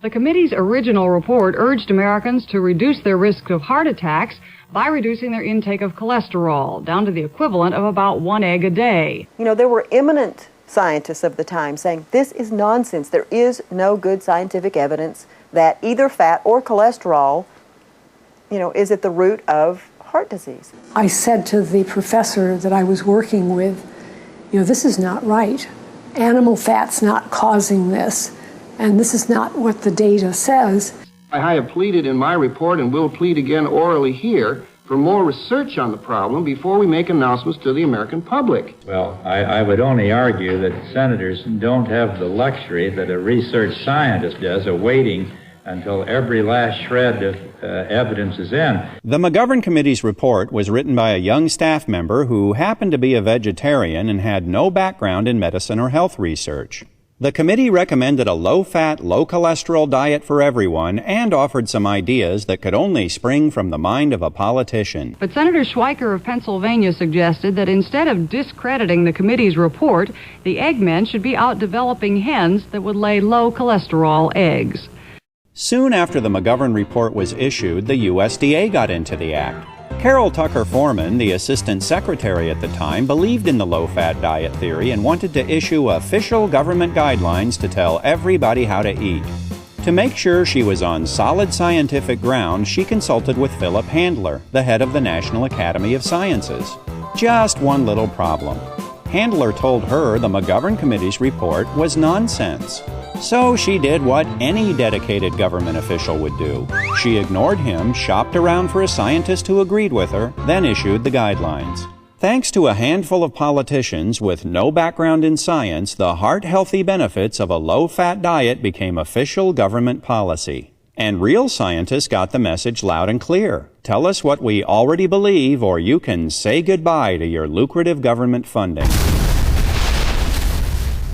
The committee's original report urged Americans to reduce their risk of heart attacks by reducing their intake of cholesterol down to the equivalent of about 1 egg a day. You know, there were eminent scientists of the time saying this is nonsense. There is no good scientific evidence that either fat or cholesterol, is at the root of heart disease. I said to the professor that I was working with, this is not right. Animal fat's not causing this, and this is not what the data says. I have pleaded in my report and will plead again orally here for more research on the problem before we make announcements to the American public. Well, I would only argue that senators don't have the luxury that a research scientist does of waiting until every last shred of evidence is in. The McGovern Committee's report was written by a young staff member who happened to be a vegetarian and had no background in medicine or health research. The committee recommended a low-fat, low-cholesterol diet for everyone and offered some ideas that could only spring from the mind of a politician. But Senator Schweiker of Pennsylvania suggested that instead of discrediting the committee's report, the eggmen should be out developing hens that would lay low-cholesterol eggs. Soon after the McGovern Report was issued, the USDA got into the act. Carol Tucker Foreman, the assistant secretary at the time, believed in the low-fat diet theory and wanted to issue official government guidelines to tell everybody how to eat. To make sure she was on solid scientific ground, she consulted with Philip Handler, the head of the National Academy of Sciences. Just one little problem. Handler told her the McGovern Committee's report was nonsense. So she did what any dedicated government official would do. She ignored him, shopped around for a scientist who agreed with her, then issued the guidelines. Thanks to a handful of politicians with no background in science, the heart-healthy benefits of a low-fat diet became official government policy. And real scientists got the message loud and clear. Tell us what we already believe, or you can say goodbye to your lucrative government funding.